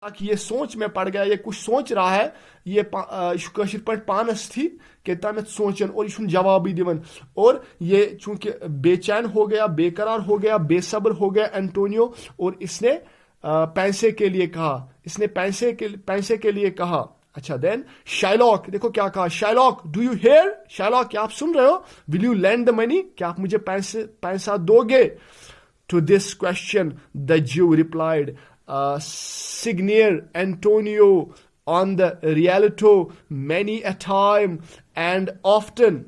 कि ये सोच में पड़ गया, ये कुछ सोच रहा है, ये कशिर पट पानस थी कि तमित सोचन और ये जवाब ही दिवन, और ये चूंकि बेचैन हो गया, बेकरार हो गया, बेसब्र हो गया एंटोनियो, और इसने पैसे के लिए कहा, इसने पैसे के लिए कहा। अच्छा, देन शाइलॉक, देखो क्या कहा, Shylock do you here, Shylock क्या आप सुन रहे हो, will you land the money, क्या आप मुझे पैसा दोगे। टू दिस क्वेश्चन द ज्यू replied, Signor Antonio, on the Rialto, many a time and often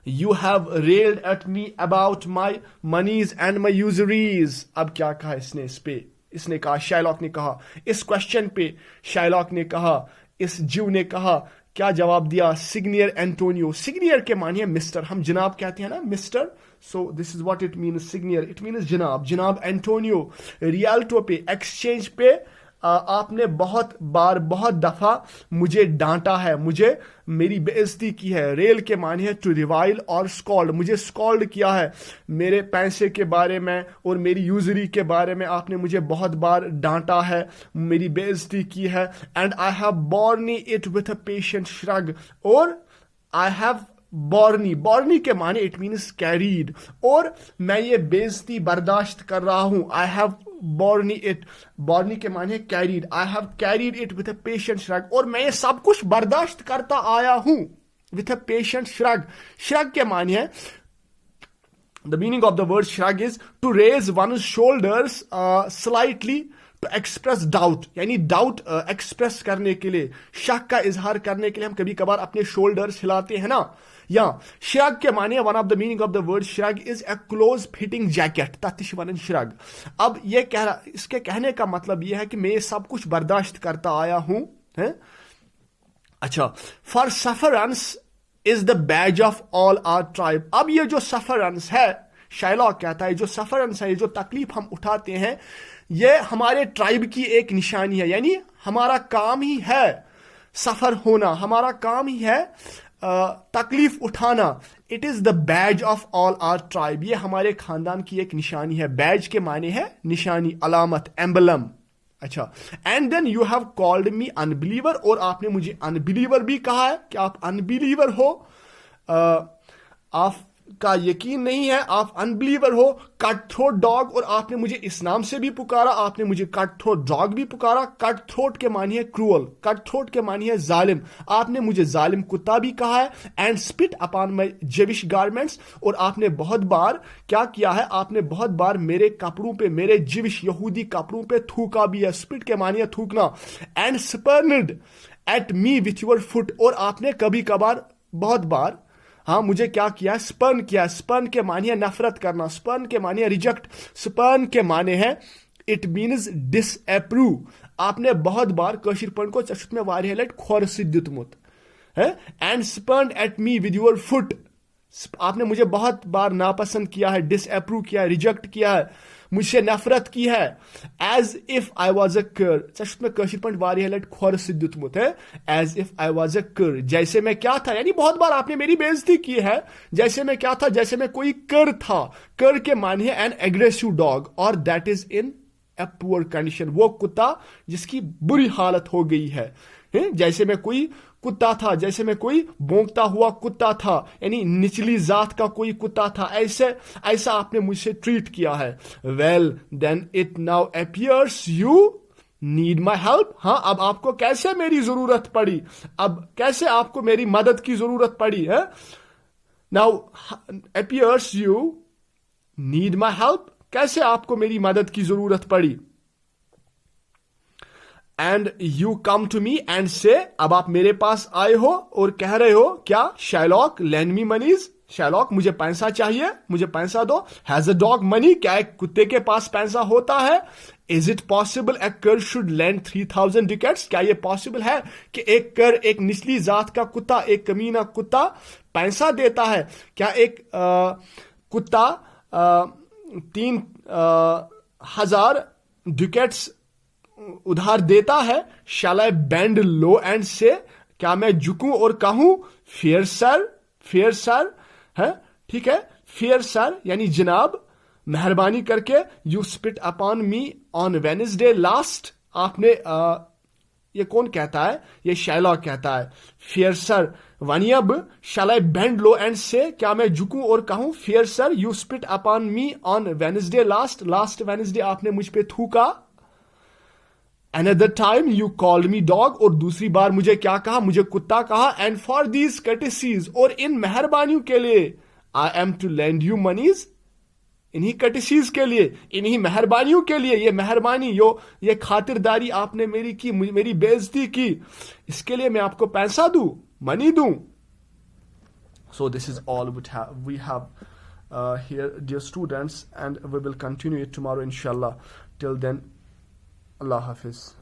you have railed at me about my monies and my usuries. अब क्या कहा इसने इस पे, इसने कहा, शाइलॉक ने कहा, इस क्वेश्चन पे शाइलॉक ने कहा, इस ज्यू ने कहा, क्या जवाब दिया, सिग्नियर एंटोनियो। सिग्नियर के मानिए मिस्टर, हम जनाब कहते हैं ना, mister, so this is what it means, signor it means जनाब, जनाब एंटोनियो। रियल्टो पे, एक्सचेंज पे आपने बहुत बार, बहुत दफा मुझे डांटा है, मुझे मेरी बेइज्जती की है। रेल के माने है टू रिवाइल और स्कॉल्ड, मुझे स्कॉल्ड किया है, मेरे पैसे के बारे में और मेरी यूजरी के बारे में आपने मुझे बहुत बार डांटा है, मेरी बेइज्जती की है। And I have borne it with a patient shrug, और आई हैव बॉर्नी के माने इट मीन्स कैरीड, और मैं ये बेइज्जती बर्दाश्त कर रहा हूं। आई हैव बॉर्नी इट, बॉर्नी के माने carried, I have carried it with a patient shrug, और मैं ये सब कुछ बर्दाश्त करता आया हूं with a patient shrug. Shrug के माने है, the meaning of the word shrug is to raise one shoulders slightly, to express doubt, यानी डाउट एक्सप्रेस करने के लिए, शक का इजहार करने के लिए हम कभी कभार अपने शोल्डर्स हिलाते हैं ना। या श्रग के माने, one of the meaning of the word shrug is a close fitting jacket, ततिश वन श्रग। अब ये कह रहा, इसके कहने का मतलब ये है कि मैं सब कुछ बर्दाश्त करता आया हूं, है? अच्छा, for sufferance is the badge of all our tribe. अब ये जो सफरेंस है, शाइलॉक कहता है, जो सफरेंस है, जो तकलीफ हम उठाते हैं, ये हमारे ट्राइब की एक निशानी है, यानी हमारा काम ही है सफर होना, हमारा काम ही है तकलीफ उठाना। It is the badge of all our tribe, ये हमारे खानदान की एक निशानी है। बैज के माने है निशानी, अलामत, एम्बलम। अच्छा, and then you have called me unbeliever, और आपने मुझे अनबिलीवर भी कहा है कि आप अनबिलीवर हो, आप का यकीन नहीं है, आप अनबिलीवर हो। कट थ्रोट डॉग, और आपने मुझे इस नाम से भी पुकारा, आपने मुझे कट थ्रोट डॉग भी पुकारा। कट थ्रोट के मानी है क्रूअल, कट थ्रोट के मानी है जालिम, आपने मुझे जालिम कुत्ता भी कहा है। And spit upon my Jewish garments, और आपने बहुत बार क्या किया है, आपने बहुत बार मेरे कपड़ों पे, मेरे जिविश यहूदी कपड़ों पे थूका भी है। स्पिट के मानी है थूकना। And spurned at me with your foot, और आपने कभी कभार, बहुत बार, हाँ, मुझे क्या किया, स्पर्न किया। स्पर्न के माने है नफरत करना, स्पर्न के माने है रिजेक्ट, स्पर्न के माने है इट मीन्स डिसअप्रूव। आपने बहुत बार कशिरपन को चशत में वारिया लट खोर से दितमुत है। And spurn at me with your foot, आपने मुझे बहुत बार नापसंद किया है, डिसअप्रूव किया है, रिजेक्ट किया है, मुझसे नफरत की है। As if I was a cur, चशत में कशिरपन वारिया लट खोर से दितमुत है। As if I was a cur, जैसे मैं क्या था, यानी बहुत बार आपने मेरी बेइज्जती की है। जैसे मैं क्या था, जैसे मैं कोई कर था। कर के माने है एन एग्रेसिव डॉग, और that is in a poor condition, वो कुत्ता जिसकी बुरी हालत हो गई है। जैसे मैं कोई कुत्ता था, जैसे मैं कोई भौंकता हुआ कुत्ता था, यानी निचली जात का कोई कुत्ता था, ऐसा आपने मुझसे ट्रीट किया है। Well then it now appears you need my help. हाँ, अब आपको कैसे मेरी जरूरत पड़ी, अब कैसे आपको मेरी मदद की जरूरत पड़ी है। Now appears you need my help, कैसे आपको मेरी मदद की जरूरत पड़ी। And you come to me and say, अब आप मेरे पास आए हो और कह रहे हो क्या, शाइलॉक लैंड मी मनीज, शाइलॉक मुझे पैसा चाहिए, मुझे पैसा दो। हैज अ डॉग मनी, क्या एक कुत्ते के पास पैसा होता है। इज इट पॉसिबल ए कर शुड लैंड 3000 ducats, क्या ये पॉसिबल है कि एक कर, एक निचली जात का कुत्ता, एक कमीना कुत्ता पैसा देता है। क्या एक कुत्ता 3000 ducats उधार देता है। शैल आई बेंड लो एंड से, क्या मैं झुकूं और कहूं फेयर सर, फेयर सर है, ठीक है, फेयर सर यानी जनाब, मेहरबानी करके। You spit upon me on Wednesday last, आपने یہ کون کہتا ہے؟ یہ شائلاک کہتا ہے فیئر سر ونیب شال آئی بینڈ لو اینڈ سے کیا میں جھکوں اور کہوں fair sir you spit upon me on Wednesday last Wednesday آپ نے مجھ پہ تھوکا. Another time you called me dog اور دوسری بار مجھے کیا کہا؟ مجھے کتا کہا. And for these courtesies اور ان مہربانیوں کے لیے I am to lend you monies. انہی کٹسیز کے لیے انہی مہربانیوں کے لیے یہ مہربانی یہ خاطرداری آپ نے میری کی میری بے عزتی کی اس کے لیے میں آپ کو پیسہ دوں منی دوں. So this is all we have here dear students and we will continue it tomorrow inshallah. Till then Allah Hafiz.